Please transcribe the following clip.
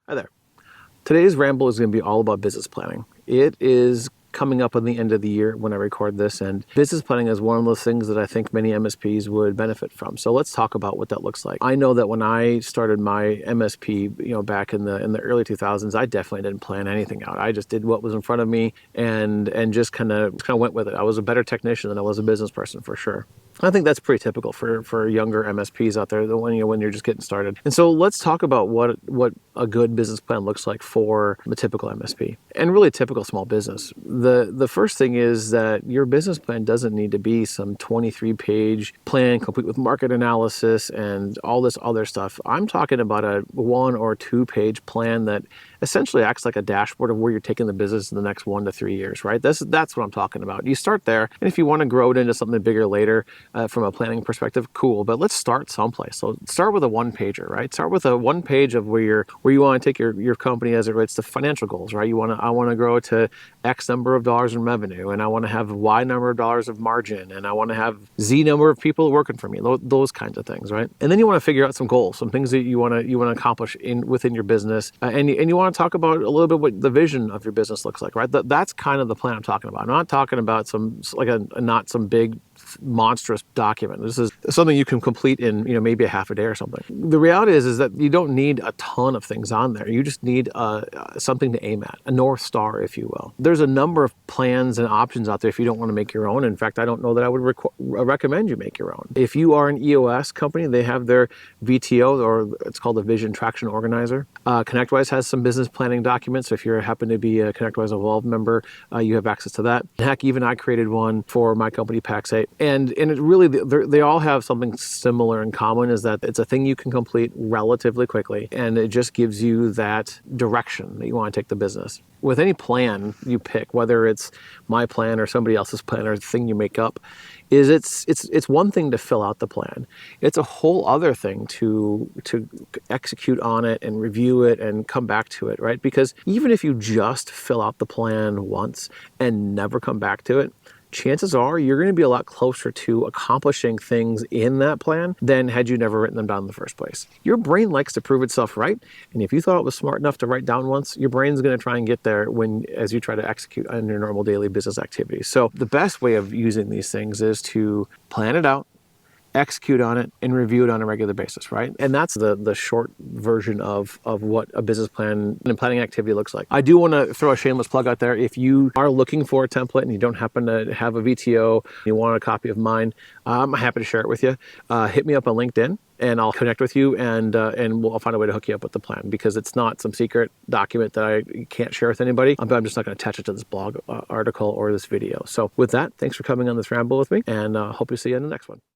Hi there. Today's ramble is going to be all about business planning. It is coming up on the end of the year when I record this, and business planning is one of those things that I think many MSPs would benefit from. So let's talk about what that looks like. I know that when I started my MSP, back in the early 2000s, I definitely didn't plan anything out. I just did what was in front of me and just kind of went with it. I was a better technician than I was a business person for sure. I think that's pretty typical for younger MSPs out there when you're just getting started. And so let's talk about what a good business plan looks like for a typical MSP and really typical small business. The first thing is that your business plan doesn't need to be some 23-page plan complete with market analysis and all this other stuff. I'm talking about a 1 or 2-page plan that essentially acts like a dashboard of where you're taking the business in the next 1 to 3 years, right? That's what I'm talking about. You start there, and if you want to grow it into something bigger later, from a planning perspective, cool. But let's start someplace. So start with a 1-pager, right? Start with a 1-page of where you want to take your company as it relates to financial goals, right? I want to grow to X number of dollars in revenue, and I want to have Y number of dollars of margin, and I want to have Z number of people working for me. Those kinds of things, right? And then you want to figure out some goals, some things that you want to accomplish within your business, and you want to talk about a little bit what the vision of your business looks like, right? That's kind of the plan I'm talking about. I'm not talking about not some big monstrous document. This is something you can complete in maybe a half a day or something. The reality is that you don't need a ton of things on there. You just need something to aim at, a North Star, if you will. There's a number of plans and options out there if you don't want to make your own. In fact, I don't know that I would recommend you make your own. If you are an EOS company, they have their VTO, or it's called a Vision Traction Organizer. ConnectWise has some business planning documents. So if you happen to be a ConnectWise Evolve member, you have access to that. Heck, even I created one for my company, Pax8. And it really, they all have something similar in common, is that it's a thing you can complete relatively quickly, and it just gives you that direction that you want to take the business. With any plan you pick, whether it's my plan or somebody else's plan or the thing you make up, it's one thing to fill out the plan. It's a whole other thing to execute on it and review it and come back to it, right? Because even if you just fill out the plan once and never come back to it, chances are you're going to be a lot closer to accomplishing things in that plan than had you never written them down in the first place. Your brain likes to prove itself right, and if you thought it was smart enough to write down once, your brain's going to try and get there as you try to execute on your normal daily business activities. So the best way of using these things is to plan it out, execute on it, and review it on a regular basis, right? And that's the short version of what a business plan and planning activity looks like. I do want to throw a shameless plug out there. If you are looking for a template and you don't happen to have a VTO, you want a copy of mine, I'm happy to share it with you. Hit me up on LinkedIn, and I'll connect with you, and I'll find a way to hook you up with the plan, because it's not some secret document that I can't share with anybody. I'm just not going to attach it to this blog article or this video. So with that, thanks for coming on this ramble with me, and hope to see you in the next one.